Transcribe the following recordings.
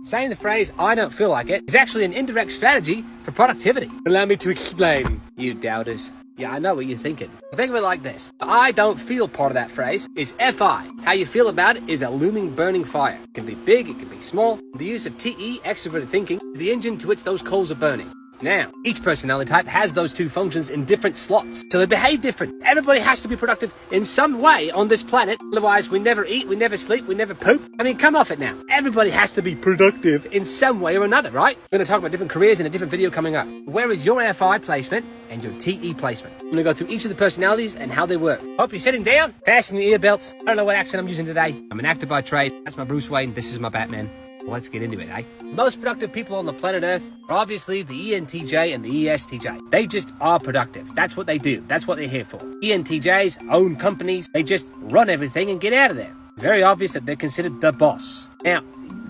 Saying the phrase, I don't feel like it, is actually an indirect strategy for productivity. Allow me to explain, you doubters. Yeah, I know what you're thinking. Think of it like this. The I don't feel part of that phrase is FI. How you feel about it is a looming, burning fire. It can be big, it can be small. The use of TE, extroverted thinking, is the engine to which those coals are burning. Now, each personality type has those two functions in different slots, so they behave different. Everybody has to be productive in some way on this planet, otherwise we never eat, we never sleep, we never poop. I mean, come off it now. Everybody has to be productive in some way or another, right? We're going to talk about different careers in a different video coming up. Where is your FI placement and your TE placement? I'm going to go through each of the personalities and how they work. Hope you're sitting down, fasten your earbelts. I don't know what accent I'm using today. I'm an actor by trade. That's my Bruce Wayne. This is my Batman. Let's get into it, eh? Most productive people on the planet Earth are obviously the ENTJ and the ESTJ. They just are productive. That's what they do. That's what they're here for. ENTJs own companies. They just run everything and get out of there. It's very obvious that they're considered the boss. Now,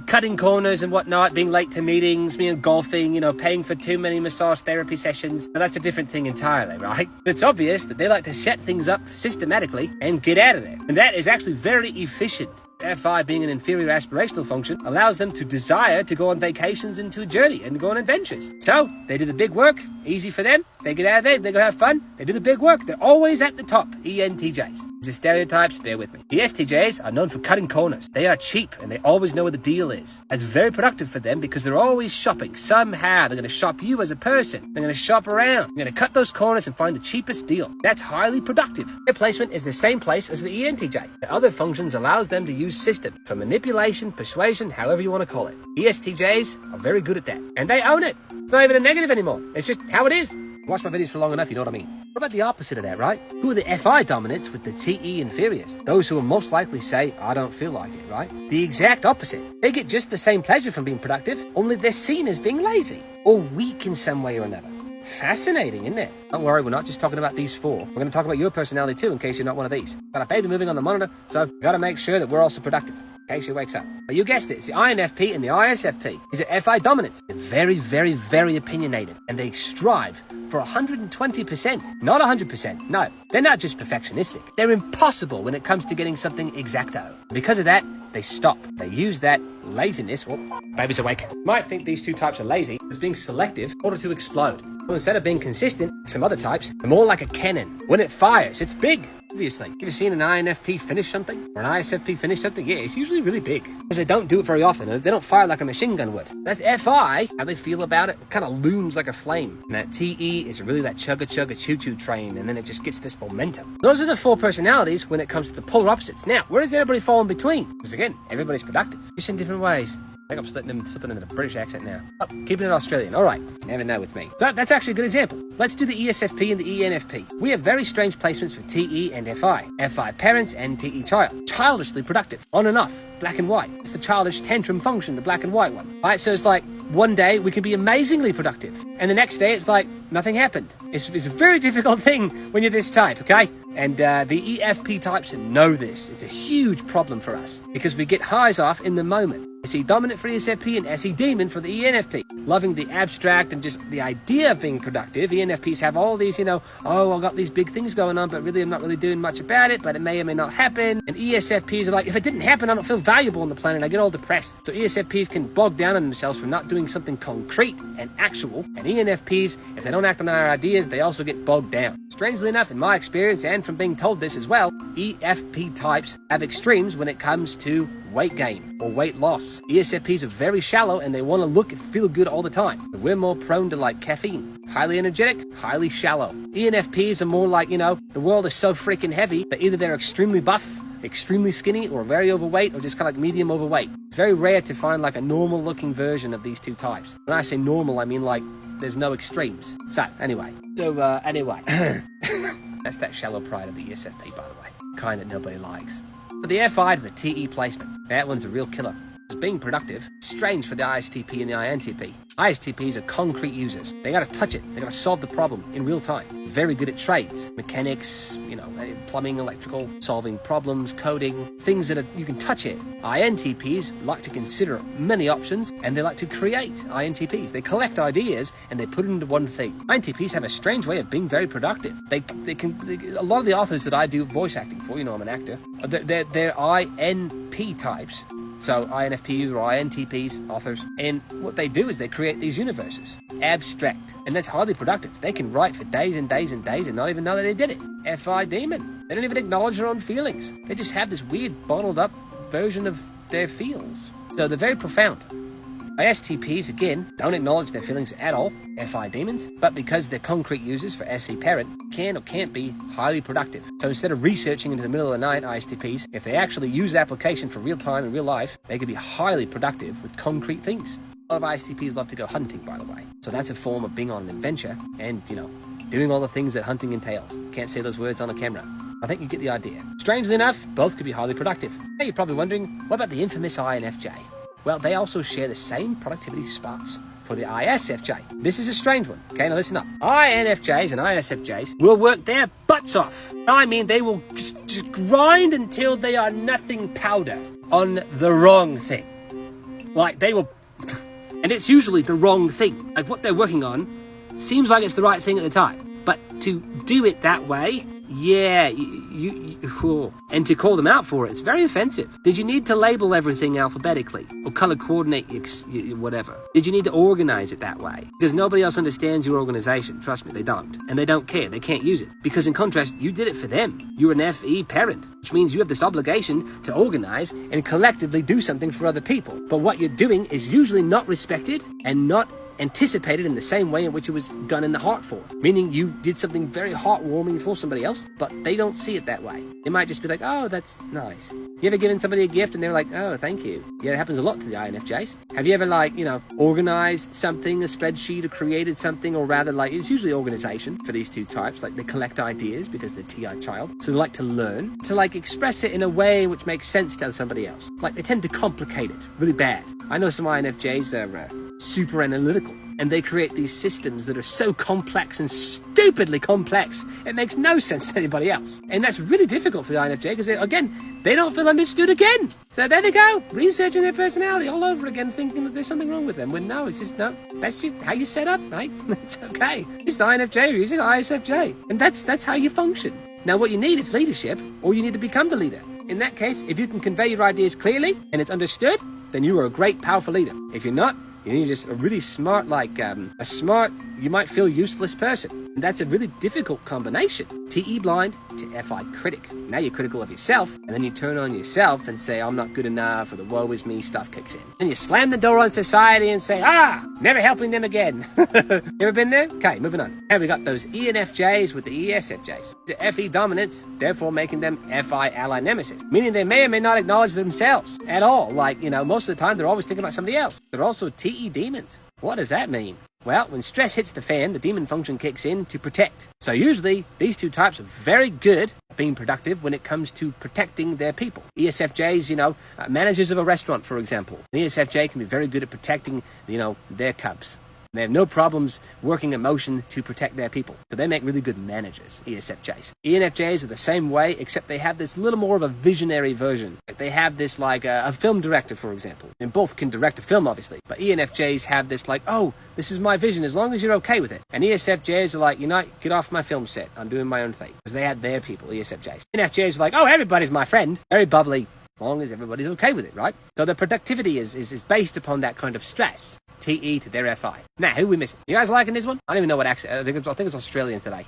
cutting corners and whatnot, being late to meetings, golfing, paying for too many massage therapy sessions. Now, that's a different thing entirely, right? It's obvious that they like to set things up systematically and get out of there. And that is actually very efficient. FI, being an inferior aspirational function, allows them to desire to go on vacations and to journey and go on adventures. So, they do the big work, easy for them. They get out of there, they go have fun, they do the big work. They're always at the top, ENTJs. These are stereotypes, bear with me. The ESTJs are known for cutting corners. They are cheap and they always know where the deal is. That's very productive for them because they're always shopping. Somehow, they're going to shop you as a person. They're going to shop around. They're going to cut those corners and find the cheapest deal. That's highly productive. Their placement is the same place as the ENTJ. The other functions allows them to use system for manipulation, persuasion, however you want to call it. ESTJs are very good at that. And they own it. It's not even a negative anymore. It's just how it is. Watch my videos for long enough, you know what I mean. What about the opposite of that, right? Who are the FI dominants with the TE inferiors? Those who will most likely say, I don't feel like it, right? The exact opposite. They get just the same pleasure from being productive, only they're seen as being lazy or weak in some way or another. Fascinating, isn't it? Don't worry, we're not just talking about these four. We're going to talk about your personality too, in case you're not one of these. Got a baby moving on the monitor, so we've got to make sure that we're also productive, in case she wakes up. But you guessed it, it's the INFP and the ISFP. These are FI dominants. They're very, very, very opinionated, and they strive for 120%, not 100%. No, they're not just perfectionistic. They're impossible when it comes to getting something exacto. Because of that, they stop. They use that laziness. Oh, baby's awake. Might think these two types are lazy as being selective in order to explode. Well, instead of being consistent, some other types are more like a cannon. When it fires, it's big. Obviously. Have you seen an INFP finish something? Or an ISFP finish something? Yeah, it's usually really big. Because they don't do it very often. They don't fire like a machine gun would. That's FI. How they feel about it kind of looms like a flame. And that TE is really that chugga choo-choo train. And then it just gets this momentum. Those are the four personalities when it comes to the polar opposites. Now, where does everybody fall in between? Because again, everybody's productive. Just in different ways. I think I'm slipping into the British accent now. Oh, keeping it Australian. All right. Never know with me. So that's actually a good example. Let's do the ESFP and the ENFP. We have very strange placements for TE and FI. FI parents and TE child. Childishly productive. On and off. Black and white. It's the childish tantrum function, the black and white one. All right, so it's like one day we can be amazingly productive. And the next day it's like nothing happened. It's a very difficult thing when you're this type, okay? And the EFP types know this. It's a huge problem for us because we get highs off in the moment. SE dominant for ESFP and SE demon for the ENFP. Loving the abstract and just the idea of being productive. ENFPs have all these, oh, I've got these big things going on, but really I'm not really doing much about it, but it may or may not happen. And ESFPs are like, if it didn't happen, I don't feel valuable on the planet. I get all depressed. So ESFPs can bog down on themselves for not doing something concrete and actual. And ENFPs, if they don't act on our ideas, they also get bogged down. Strangely enough, in my experience, and from being told this as well, EFP types have extremes when it comes to weight gain or weight loss. ESFPs are very shallow and they want to look and feel good all the time. But we're more prone to like caffeine. Highly energetic, highly shallow. ENFPs are more like, the world is so freaking heavy that either they're extremely buff, extremely skinny, or very overweight, or just kind of like medium overweight. It's very rare to find like a normal looking version of these two types. When I say normal, I mean like there's no extremes. So anyway. That's that shallow pride of the ESFP, by the way. Kind that nobody likes. But the FI to the TE placement, that one's a real killer. It's being productive. It's strange for the ISTP and the INTP. ISTPs are concrete users. They gotta touch it. They gotta solve the problem in real time. Very good at trades. Mechanics, plumbing, electrical, solving problems, coding, things that you can touch it. INTPs like to consider many options and they like to create INTPs. They collect ideas and they put it into one thing. INTPs have a strange way of being very productive. They a lot of the authors that I do voice acting for, I'm an actor, they're INP types. So INFPs or INTPs, authors, and what they do is they create these universes, abstract, and that's highly productive. They can write for days and days and days and not even know that they did it. FI demon. They don't even acknowledge their own feelings. They just have this weird bottled up version of their feels. So they're very profound. ISTPs, again, don't acknowledge their feelings at all, FI demons, but because they're concrete users for SE parent, can or can't be highly productive. So instead of researching into the middle of the night, ISTPs, if they actually use the application for real time and real life, they could be highly productive with concrete things. A lot of ISTPs love to go hunting, by the way. So that's a form of being on an adventure and, doing all the things that hunting entails. Can't say those words on a camera. I think you get the idea. Strangely enough, both could be highly productive. Now you're probably wondering, what about the infamous INFJ? Well, they also share the same productivity spots for the ISFJ. This is a strange one. Okay, now listen up. INFJs and ISFJs will work their butts off. I mean, they will just grind until they are nothing powder on the wrong thing. Like, they will... And it's usually the wrong thing. Like, what they're working on seems like it's the right thing at the time. But to do it that way... Yeah, and to call them out for it, it's very offensive. Did you need to label everything alphabetically or color coordinate whatever? Did you need to organize it that way? Because nobody else understands your organization. Trust me, they don't. And they don't care. They can't use it. Because in contrast, you did it for them. You're an FE parent, which means you have this obligation to organize and collectively do something for other people. But what you're doing is usually not respected and not anticipated in the same way in which it was done in the heart for. Meaning you did something very heartwarming for somebody else, but they don't see it that way. They might just be like, oh, that's nice. You ever given somebody a gift and they're like, oh, thank you? Yeah, it happens a lot to the INFJs. Have you ever organized something, a spreadsheet, or created something, or rather it's usually organization for these two types. Like they collect ideas because they're TI child. So they like to learn, to express it in a way which makes sense to somebody else. Like they tend to complicate it really bad. I know some INFJs are super analytical, and they create these systems that are so complex and stupidly complex, it makes no sense to anybody else. And that's really difficult for the INFJ because, they don't feel understood again. So there they go, researching their personality all over again, thinking that there's something wrong with them. When no, it's just, no, that's just how you set up, mate. It's okay. It's the INFJ, it's just ISFJ. And that's how you function. Now, what you need is leadership, or you need to become the leader. In that case, if you can convey your ideas clearly and it's understood, then you are a great, powerful leader. If you're not, you're just a really smart, you might feel useless person. And that's a really difficult combination. TE blind to FI critic. Now you're critical of yourself, and then you turn on yourself and say, I'm not good enough, or the woe is me stuff kicks in. And you slam the door on society and say, never helping them again. You ever been there? Okay, moving on. And we got those ENFJs with the ESFJs. The FE dominance, therefore making them FI ally nemesis. Meaning they may or may not acknowledge themselves at all. Most of the time they're always thinking about somebody else. They're also TE demons. What does that mean? Well, when stress hits the fan, the demon function kicks in to protect. So usually, these two types are very good at being productive when it comes to protecting their people. ESFJs, managers of a restaurant, for example. An ESFJ can be very good at protecting, their cubs. They have no problems working emotion to protect their people. So they make really good managers, ESFJs. ENFJs are the same way, except they have this little more of a visionary version. They have this a film director, for example. And both can direct a film, obviously. But ENFJs have this this is my vision, as long as you're okay with it. And ESFJs are get off my film set. I'm doing my own thing. Because they have their people, ESFJs. ENFJs are everybody's my friend. Very bubbly, as long as everybody's okay with it, right? So the productivity is based upon that kind of stress. TE to their FI. Now, who are we missing? You guys liking this one? I don't even know what accent. I think it's Australian today.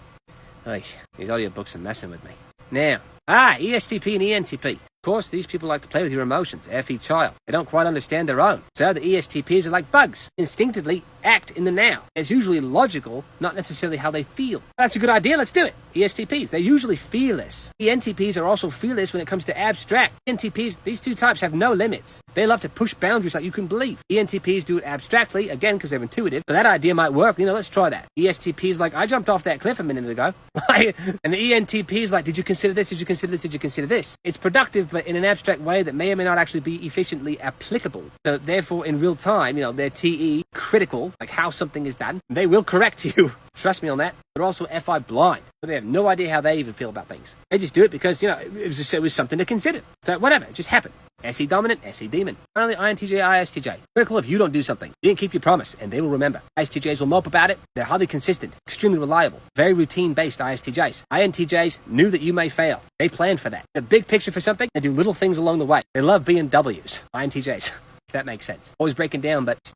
These audiobooks are messing with me. Now, ESTP and ENTP. Of course, these people like to play with your emotions, FE child. They don't quite understand their own. So the ESTPs are like bugs, instinctively act in the now. It's usually logical, not necessarily how they feel. That's a good idea, let's do it. ESTPs, they're usually fearless. ENTPs are also fearless when it comes to abstract. ENTPs, these two types have no limits. They love to push boundaries like you can believe. ENTPs do it abstractly, again, because they're intuitive. But that idea might work, let's try that. ESTPs I jumped off that cliff a minute ago. And the ENTPs did you consider this? Did you consider this? Did you consider this? It's productive, but in an abstract way that may or may not actually be efficiently applicable. So therefore, in real time, they're TE critical, how something is done. They will correct you. Trust me on that. They're also FI blind. So they have no idea how they even feel about things. They just do it because, it was something to consider. So whatever, it just happened. SE dominant, SE demon. Finally, INTJ, ISTJ. Critical if you don't do something. You didn't keep your promise, and they will remember. ISTJs will mope about it. They're highly consistent, extremely reliable, very routine-based ISTJs. INTJs knew that you may fail. They planned for that. The big picture for something, they do little things along the way. They love BMWs. INTJs. If that makes sense. Always breaking down, but